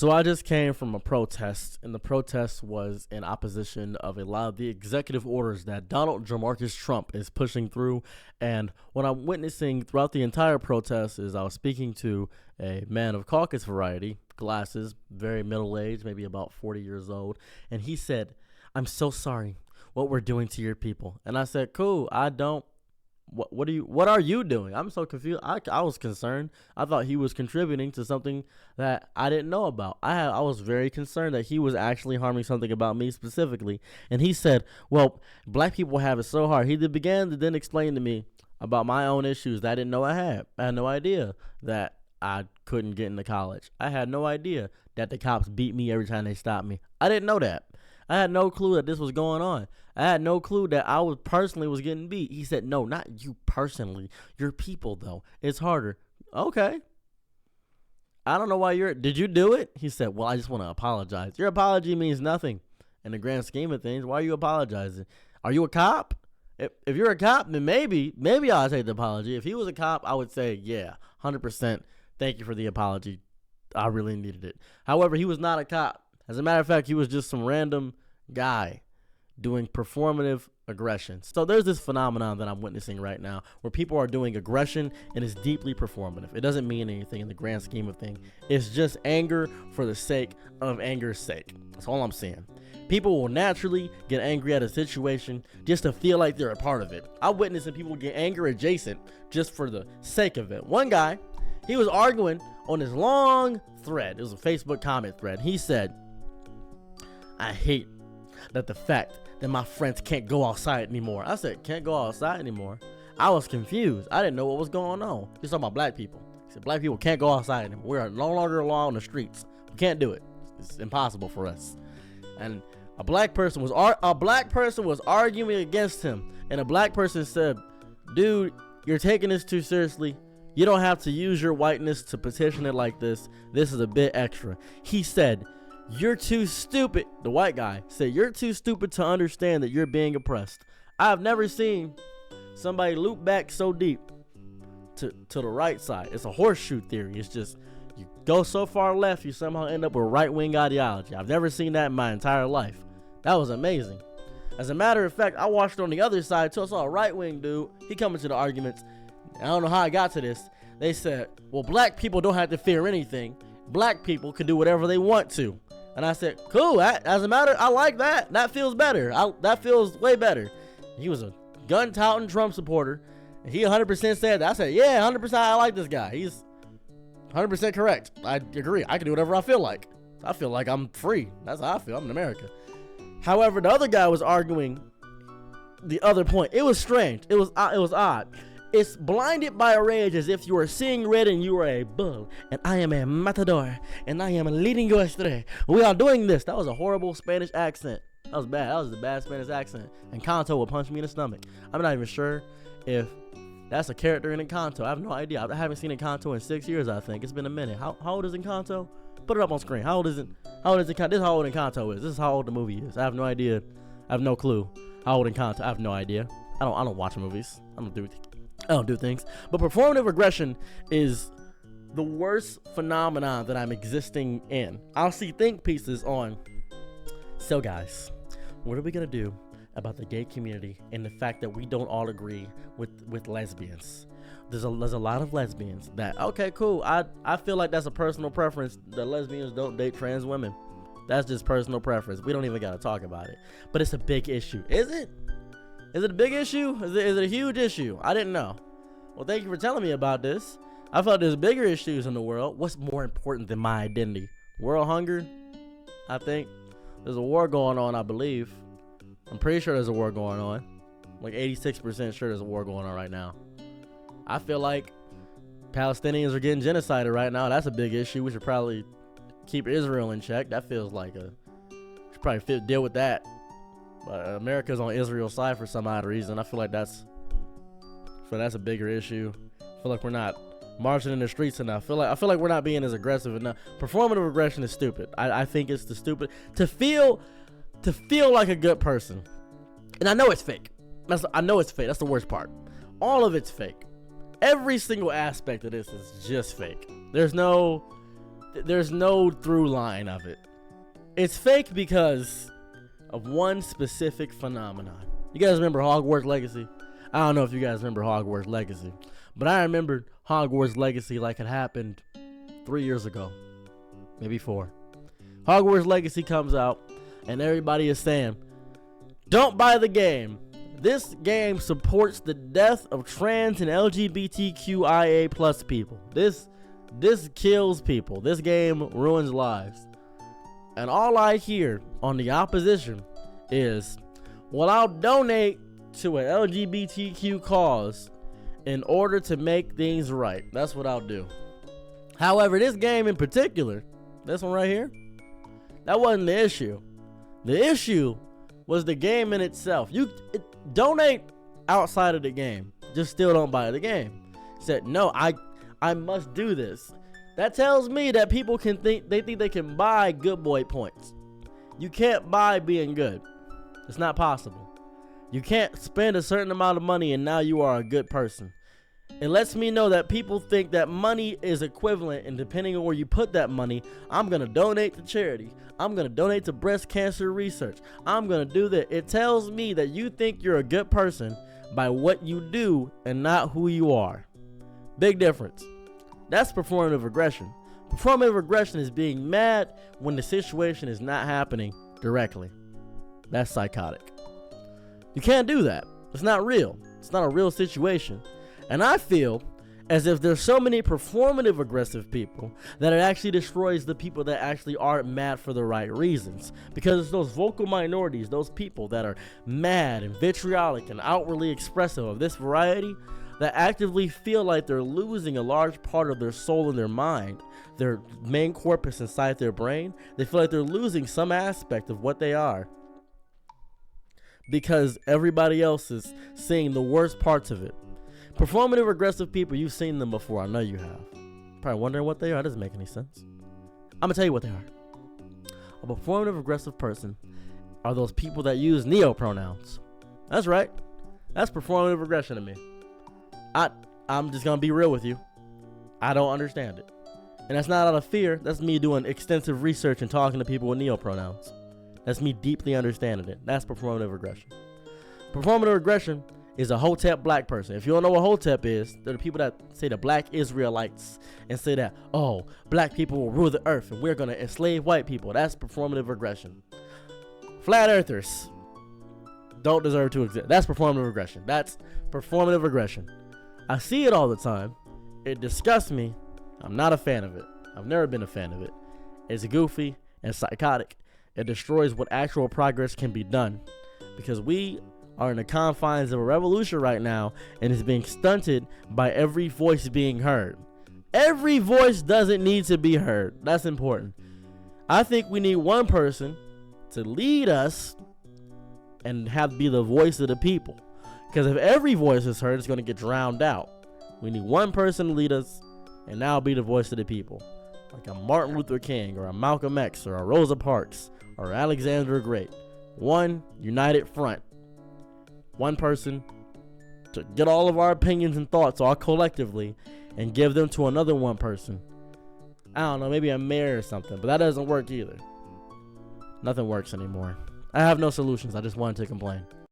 So I just came from a protest, and the protest was in opposition of a lot of the executive orders that Donald Jamarcus Trump is pushing through. And what I'm witnessing throughout the entire protest is I was speaking to a man of caucus variety, glasses, very middle-aged, maybe about 40 years old, and he said, "I'm so sorry what we're doing to your people." And I said, "Cool, I don't. What are you doing?" I'm so confused. I was concerned. I thought he was contributing to something that I didn't know about. I was very concerned that he was actually harming something about me specifically. And he said, "Well, black people have it so hard." He began to then explain to me about my own issues that I didn't know I had. I had no idea that I couldn't get into college. I had no idea that the cops beat me every time they stopped me. I didn't know that. I had no clue that this was going on. I had no clue that I was getting beat. He said, "No, not you personally. Your people, though. It's harder." Okay. I don't know why did you do it? He said, "Well, I just want to apologize." Your apology means nothing in the grand scheme of things. Why are you apologizing? Are you a cop? If you're a cop, then maybe I'll take the apology. If he was a cop, I would say, yeah, 100%. Thank you for the apology. I really needed it. However, he was not a cop. As a matter of fact, he was just some random guy doing performative aggression. So there's this phenomenon that I'm witnessing right now where people are doing aggression and it's deeply performative. It doesn't mean anything in the grand scheme of things. It's just anger for the sake of anger's sake. That's all I'm saying. People will naturally get angry at a situation just to feel like they're a part of it. I'm witnessing people get anger adjacent just for the sake of it. One guy, he was arguing on this long thread. It was a Facebook comment thread. He said, "I hate that the fact that my friends can't go outside anymore." I said, "Can't go outside anymore?" I was confused. I didn't know what was going on. He's talking about black people. He said, "Black people can't go outside anymore. We are no longer allowed on the streets. We can't do it. It's impossible for us." And a black person was arguing against him. And a black person said, "Dude, you're taking this too seriously. You don't have to use your whiteness to petition it like this. This is a bit extra." He said, "You're too stupid." The white guy said, "You're too stupid to understand that you're being oppressed." I've never seen somebody loop back so deep to the right side. It's a horseshoe theory. It's just you go so far left, you somehow end up with right-wing ideology. I've never seen that in my entire life. That was amazing. As a matter of fact, I watched on the other side too. I saw a right-wing dude. He coming to the arguments. I don't know how I got to this. They said, "Well, black people don't have to fear anything. Black people can do whatever they want to." And I said, "Cool. As a matter, I like that. That feels better. That feels way better." He was a gun-touting Trump supporter. And he 100% said that. I said, "Yeah, 100%. I like this guy. He's 100% correct. I agree. I can do whatever I feel like. I feel like I'm free. That's how I feel. I'm in America." However, the other guy was arguing the other point. It was strange. It was odd. It's blinded by a rage as if you are seeing red and you are a bull. And I am a matador. And I am leading you astray. We are doing this. That was a horrible Spanish accent. That was bad. That was a bad Spanish accent. And Kanto will punch me in the stomach. I'm not even sure if that's a character in Encanto. I have no idea. I haven't seen Encanto in 6 years, I think. It's been a minute. How old is Encanto? Put it up on screen. How old is it? This is how old Encanto is. This is how old the movie is. I have no idea. I have no clue how old Encanto. I have no idea. I don't watch movies. I don't do things. But performative aggression is the worst phenomenon that I'm existing in. I'll see think pieces on, "So guys, what are we gonna do about the gay community and the fact that we don't all agree with lesbians?" There's a lot of lesbians that, okay, cool. I feel like that's a personal preference that lesbians don't date trans women. That's just personal preference. We don't even gotta talk about it. But it's a big issue. Is it? Is it a big issue? Is it a huge issue? I didn't know. Well, thank you for telling me about this. I felt there's bigger issues in the world. What's more important than my identity? World hunger? I think there's a war going on, I believe. I'm pretty sure there's a war going on. Like 86% sure there's a war going on right now. I feel like Palestinians are getting genocided right now. That's a big issue. We should probably keep Israel in check. That feels like we should probably deal with that. But America's on Israel's side for some odd reason. I feel like that's a bigger issue. I feel like we're not marching in the streets enough. I feel like we're not being as aggressive enough. Performative aggression is stupid. I think it's the stupid to feel like a good person. And I know it's fake. I know it's fake. That's the worst part. All of it's fake. Every single aspect of this is just fake. There's no there's no through line of it. It's fake because of one specific phenomenon. You guys remember Hogwarts Legacy? I don't know if you guys remember Hogwarts Legacy, but I remembered Hogwarts Legacy like it happened 3 years ago, maybe 4. Hogwarts Legacy comes out, and everybody is saying, don't buy the game. This game supports the death of trans and LGBTQIA plus people. This kills people. This game ruins lives. And all I hear on the opposition is, well, I'll donate to an LGBTQ cause in order to make things right. That's what I'll do. However, this game in particular, this one right here, that wasn't the issue. The issue was the game in itself. Donate outside of the game. Just still don't buy the game. Said, no, I must do this. That tells me that people think they can buy good boy points. You can't buy being good. It's not possible. You can't spend a certain amount of money and now you are a good person. It lets me know that people think that money is equivalent, and depending on where you put that money, I'm going to donate to charity. I'm going to donate to breast cancer research. I'm going to do that. It tells me that you think you're a good person by what you do and not who you are. Big difference. That's performative aggression. Performative aggression is being mad when the situation is not happening directly. That's psychotic. You can't do that. It's not real. It's not a real situation. And I feel as if there's so many performative aggressive people that it actually destroys the people that actually are mad for the right reasons. Because it's those vocal minorities, those people that are mad and vitriolic and outwardly expressive of this variety, that actively feel like they're losing a large part of their soul and their mind, their main corpus inside their brain. They feel like they're losing some aspect of what they are because everybody else is seeing the worst parts of it. Performative aggressive people, you've seen them before. I know you have. Probably wondering what they are. That doesn't make any sense. I'm going to tell you what they are. A performative aggressive person are those people that use neo-pronouns. That's right. That's performative aggression to me. I'm just going to be real with you. I don't understand it. And that's not out of fear. That's me doing extensive research and talking to people with neo-pronouns. That's me deeply understanding it. That's performative aggression. Performative aggression is a Hotep black person. If you don't know what Hotep is, they're the people that say the black Israelites and say that, oh, black people will rule the earth and we're going to enslave white people. That's performative aggression. Flat earthers don't deserve to exist. That's performative aggression. That's performative aggression. I see it all the time. It disgusts me. I'm not a fan of it. I've never been a fan of it. It's goofy and psychotic. It destroys what actual progress can be done because we are in the confines of a revolution right now, and it's being stunted by every voice being heard. Every voice doesn't need to be heard. That's important. I think we need one person to lead us and have be the voice of the people. Because if every voice is heard, it's going to get drowned out. We need one person to lead us, and now be the voice of the people. Like a Martin Luther King, or a Malcolm X, or a Rosa Parks, or Alexander the Great. One united front. One person to get all of our opinions and thoughts all collectively and give them to another one person. I don't know, maybe a mayor or something, but that doesn't work either. Nothing works anymore. I have no solutions. I just wanted to complain.